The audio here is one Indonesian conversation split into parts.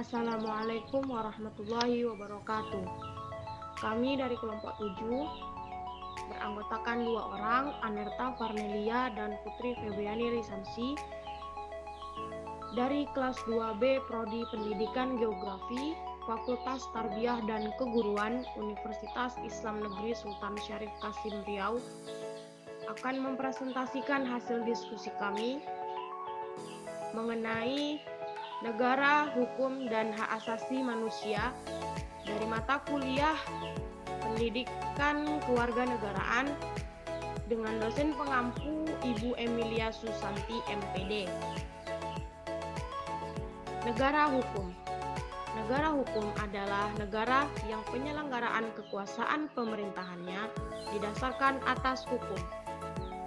Assalamualaikum warahmatullahi wabarakatuh. Kami dari kelompok 7 beranggotakan 2 orang, Anerta Farnelia dan Putri Febriani Risamsi dari kelas 2B Prodi Pendidikan Geografi, Fakultas Tarbiyah dan Keguruan Universitas Islam Negeri Sultan Syarif Kasim Riau akan mempresentasikan hasil diskusi kami mengenai negara, hukum, dan hak asasi manusia dari mata kuliah Pendidikan Kewarganegaraan dengan dosen pengampu Ibu Emilia Susanti MPD. Negara hukum. Negara hukum adalah negara yang penyelenggaraan kekuasaan pemerintahannya didasarkan atas hukum.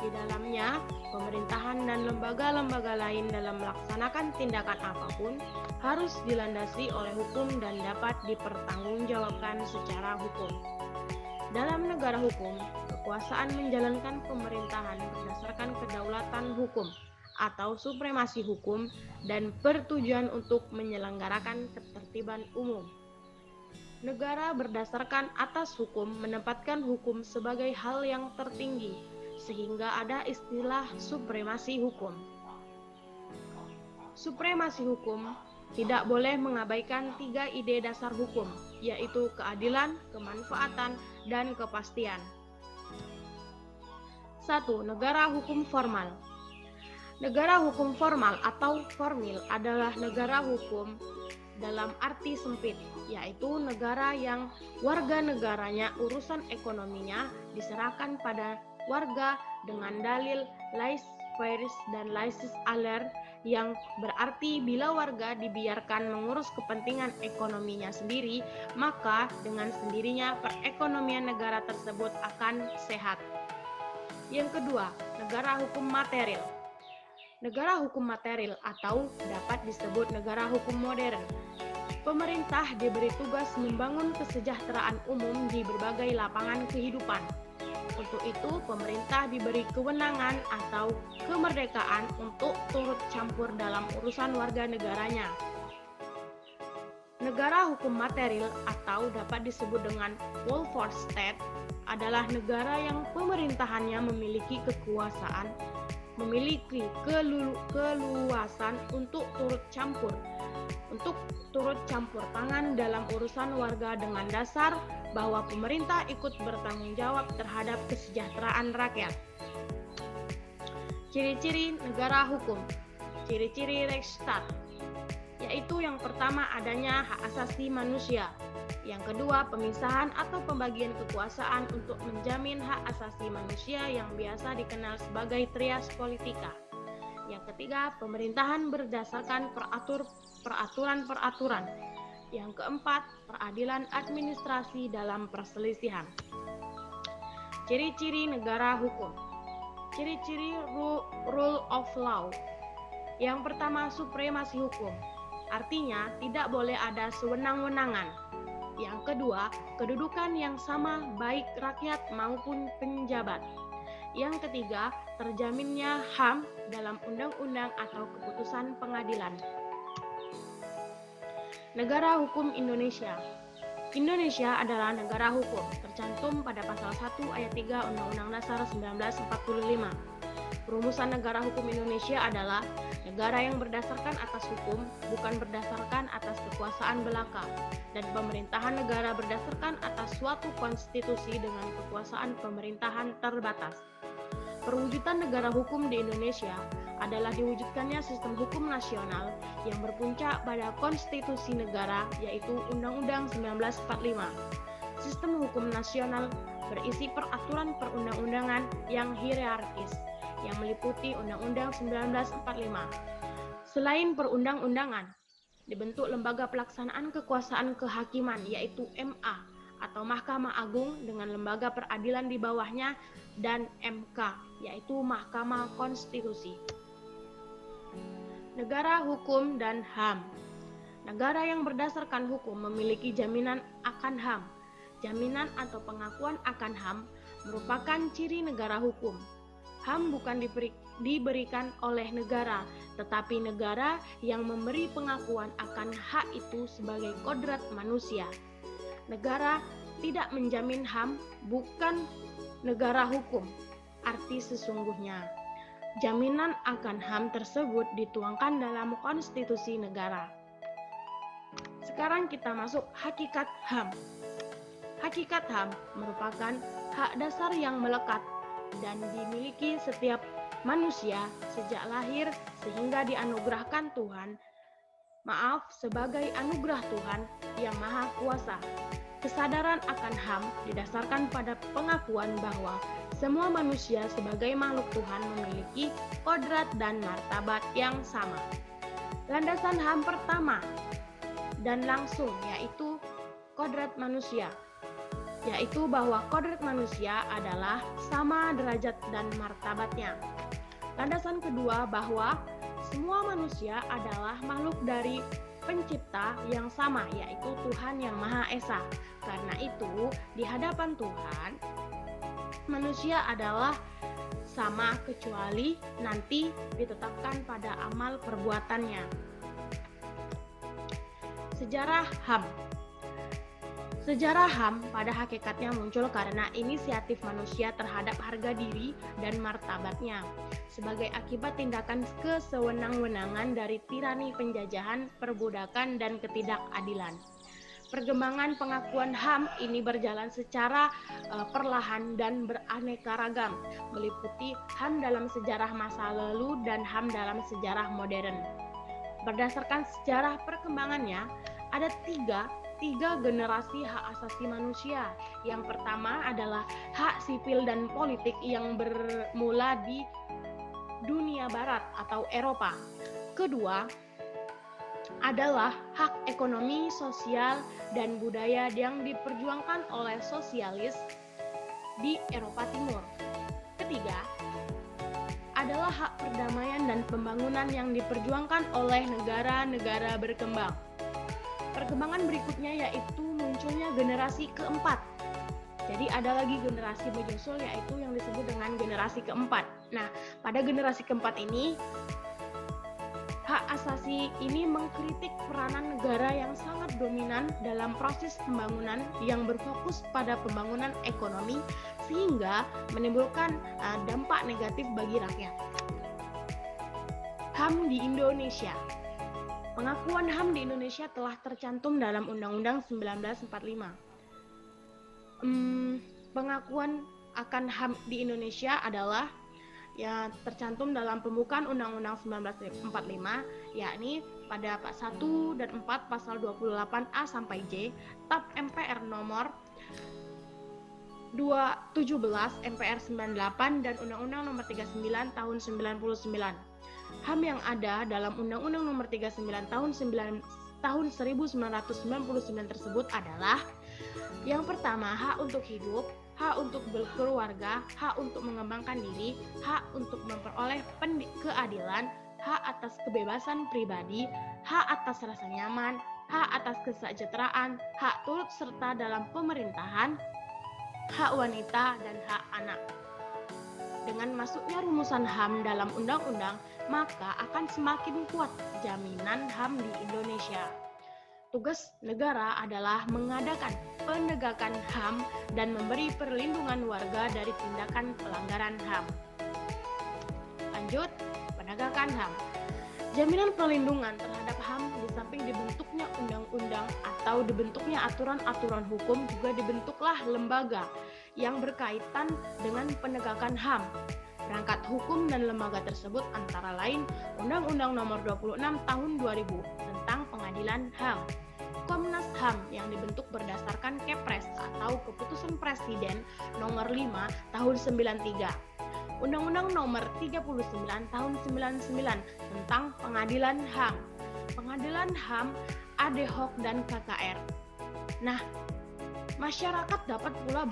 Di dalamnya, pemerintahan dan lembaga-lembaga lain dalam melaksanakan tindakan apapun harus dilandasi oleh hukum dan dapat dipertanggungjawabkan secara hukum. Dalam negara hukum, kekuasaan menjalankan pemerintahan berdasarkan kedaulatan hukum atau supremasi hukum dan bertujuan untuk menyelenggarakan ketertiban umum. Negara berdasarkan atas hukum menempatkan hukum sebagai hal yang tertinggi, sehingga ada istilah supremasi hukum. Supremasi hukum tidak boleh mengabaikan 3 ide dasar hukum, yaitu keadilan, kemanfaatan, dan kepastian. 1. Negara hukum formal. Negara hukum formal atau formil adalah negara hukum dalam arti sempit, yaitu negara yang warga negaranya urusan ekonominya diserahkan pada warga dengan dalil laissez-faire dan laissez-aller, yang berarti bila warga dibiarkan mengurus kepentingan ekonominya sendiri, maka dengan sendirinya perekonomian negara tersebut akan sehat. Yang kedua, negara hukum material. Negara hukum material atau dapat disebut negara hukum modern. Pemerintah diberi tugas membangun kesejahteraan umum di berbagai lapangan kehidupan. Untuk itu, pemerintah diberi kewenangan atau kemerdekaan untuk turut campur dalam urusan warga negaranya. Negara hukum material atau dapat disebut dengan welfare state adalah negara yang pemerintahannya memiliki kekuasaan, memiliki keluasan untuk turut campur tangan dalam urusan warga dengan dasar bahwa pemerintah ikut bertanggung jawab terhadap kesejahteraan rakyat. Ciri-ciri negara hukum. Ciri-ciri Rechtsstaat, yaitu yang pertama adanya hak asasi manusia. Yang kedua, pemisahan atau pembagian kekuasaan untuk menjamin hak asasi manusia yang biasa dikenal sebagai trias politika. Yang ketiga, pemerintahan berdasarkan peraturan-peraturan. Yang keempat, peradilan administrasi dalam perselisihan. Ciri-ciri negara hukum. Ciri-ciri rule of law. Yang pertama, supremasi hukum. Artinya, tidak boleh ada sewenang-wenangan. Yang kedua, kedudukan yang sama baik rakyat maupun penjabat. Yang ketiga, terjaminnya HAM dalam undang-undang atau keputusan pengadilan. Negara hukum Indonesia. Indonesia adalah negara hukum, tercantum pada pasal 1 ayat 3 Undang-Undang Dasar 1945. Perumusan negara hukum Indonesia adalah negara yang berdasarkan atas hukum, bukan berdasarkan atas kekuasaan belaka, dan pemerintahan negara berdasarkan atas suatu konstitusi dengan kekuasaan pemerintahan terbatas. Perwujudan negara hukum di Indonesia adalah diwujudkannya sistem hukum nasional yang berpuncak pada konstitusi negara, yaitu Undang-Undang 1945. Sistem hukum nasional berisi peraturan perundang-undangan yang hierarkis, yang meliputi Undang-Undang 1945. Selain perundang-undangan, dibentuk lembaga pelaksanaan kekuasaan kehakiman, yaitu MA atau Mahkamah Agung dengan lembaga peradilan di bawahnya, dan MK, yaitu Mahkamah Konstitusi. Negara hukum dan HAM. Negara yang berdasarkan hukum memiliki jaminan akan HAM. Jaminan atau pengakuan akan HAM merupakan ciri negara hukum. HAM bukan diberikan oleh negara, tetapi negara yang memberi pengakuan akan hak itu sebagai kodrat manusia. Negara tidak menjamin HAM bukan negara hukum. Arti sesungguhnya, jaminan akan HAM tersebut dituangkan dalam konstitusi negara. Sekarang kita masuk hakikat HAM. Hakikat HAM merupakan hak dasar yang melekat dan dimiliki setiap manusia sejak lahir sehingga dianugerahkan Tuhan. Sebagai anugerah Tuhan yang Maha Kuasa. Kesadaran akan HAM didasarkan pada pengakuan bahwa semua manusia sebagai makhluk Tuhan memiliki kodrat dan martabat yang sama. Landasan HAM pertama dan langsung yaitu kodrat manusia, yaitu bahwa kodrat manusia adalah sama derajat dan martabatnya. Landasan kedua bahwa semua manusia adalah makhluk dari pencipta yang sama, yaitu Tuhan yang Maha Esa. Karena itu, di hadapan Tuhan, manusia adalah sama kecuali nanti ditetapkan pada amal perbuatannya. Sejarah HAM. Sejarah HAM pada hakikatnya muncul karena inisiatif manusia terhadap harga diri dan martabatnya sebagai akibat tindakan kesewenang-wenangan dari tirani penjajahan, perbudakan, dan ketidakadilan. Perkembangan pengakuan HAM ini berjalan secara perlahan dan beraneka ragam, meliputi HAM dalam sejarah masa lalu dan HAM dalam sejarah modern. Berdasarkan sejarah perkembangannya, ada tiga generasi hak asasi manusia. Yang pertama adalah hak sipil dan politik yang bermula di dunia barat atau Eropa. Kedua adalah hak ekonomi, sosial, dan budaya yang diperjuangkan oleh sosialis di Eropa Timur. Ketiga adalah hak perdamaian dan pembangunan yang diperjuangkan oleh negara-negara berkembang. Perkembangan berikutnya yaitu munculnya generasi keempat. Jadi ada lagi generasi menyusul yaitu yang disebut dengan generasi keempat. Nah, pada generasi keempat ini, hak asasi ini mengkritik peranan negara yang sangat dominan dalam proses pembangunan yang berfokus pada pembangunan ekonomi sehingga menimbulkan dampak negatif bagi rakyat. HAM di Indonesia. Pengakuan HAM di Indonesia telah tercantum dalam Undang-Undang 1945. Pengakuan akan HAM di Indonesia adalah tercantum dalam pembukaan Undang-Undang 1945, yakni pada 1 dan 4 pasal 28A sampai J, TAP MPR nomor 17 MPR 98 dan Undang-Undang nomor 39 tahun 99. HAM yang ada dalam Undang-Undang nomor 39 tahun 1999 tersebut adalah yang pertama, hak untuk hidup, hak untuk berkeluarga, hak untuk mengembangkan diri, hak untuk memperoleh keadilan, hak atas kebebasan pribadi, hak atas rasa nyaman, hak atas kesejahteraan, hak turut serta dalam pemerintahan, hak wanita, dan hak anak. Dengan masuknya rumusan HAM dalam undang-undang, maka akan semakin kuat jaminan HAM di Indonesia. Tugas negara adalah mengadakan penegakan HAM dan memberi perlindungan warga dari tindakan pelanggaran HAM. Lanjut, penegakan HAM. Jaminan perlindungan terhadap HAM di samping dibentuknya undang-undang atau dibentuknya aturan-aturan hukum, juga dibentuklah lembaga yang berkaitan dengan penegakan HAM. Perangkat hukum dan lembaga tersebut antara lain Undang-Undang Nomor 26 Tahun 2000 tentang Pengadilan HAM, Komnas HAM yang dibentuk berdasarkan Kepres atau Keputusan Presiden Nomor 5 Tahun 93, Undang-Undang Nomor 39 Tahun 99 tentang Pengadilan HAM, Pengadilan HAM ad hoc dan KKR. Nah, masyarakat dapat pula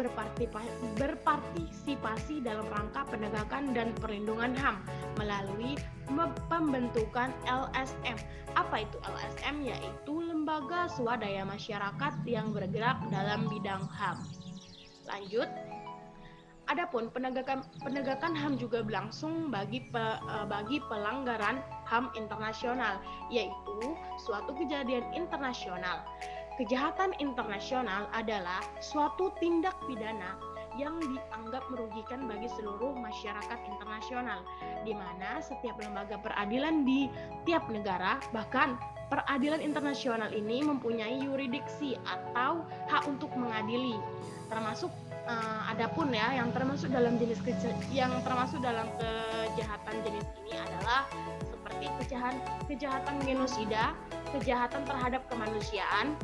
berpartisipasi dalam rangka penegakan dan perlindungan HAM melalui pembentukan LSM. Apa itu LSM? Yaitu lembaga swadaya masyarakat yang bergerak dalam bidang HAM. Lanjut, Adapun penegakan HAM juga berlangsung bagi pelanggaran HAM internasional, yaitu suatu kejadian internasional. Kejahatan internasional adalah suatu tindak pidana yang dianggap merugikan bagi seluruh masyarakat internasional, di mana setiap lembaga peradilan di tiap negara, bahkan peradilan internasional ini mempunyai yurisdiksi atau hak untuk mengadili, termasuk adapun ya yang termasuk dalam kejahatan jenis ini adalah seperti kejahatan genosida, kejahatan terhadap kemanusiaan,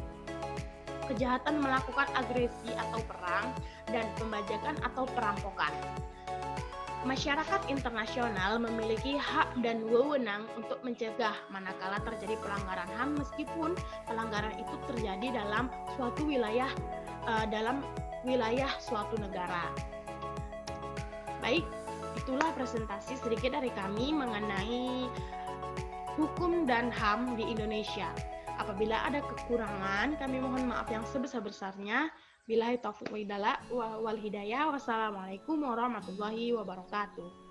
kejahatan melakukan agresi atau perang, dan pembajakan atau perampokan. Masyarakat internasional memiliki hak dan wewenang untuk mencegah manakala terjadi pelanggaran HAM meskipun pelanggaran itu terjadi dalam suatu wilayah suatu negara. Baik, itulah presentasi sedikit dari kami mengenai hukum dan HAM di Indonesia. Apabila ada kekurangan, kami mohon maaf yang sebesar-besarnya. Billahi taufiq wal hidayah. Wassalamualaikum warahmatullahi wabarakatuh.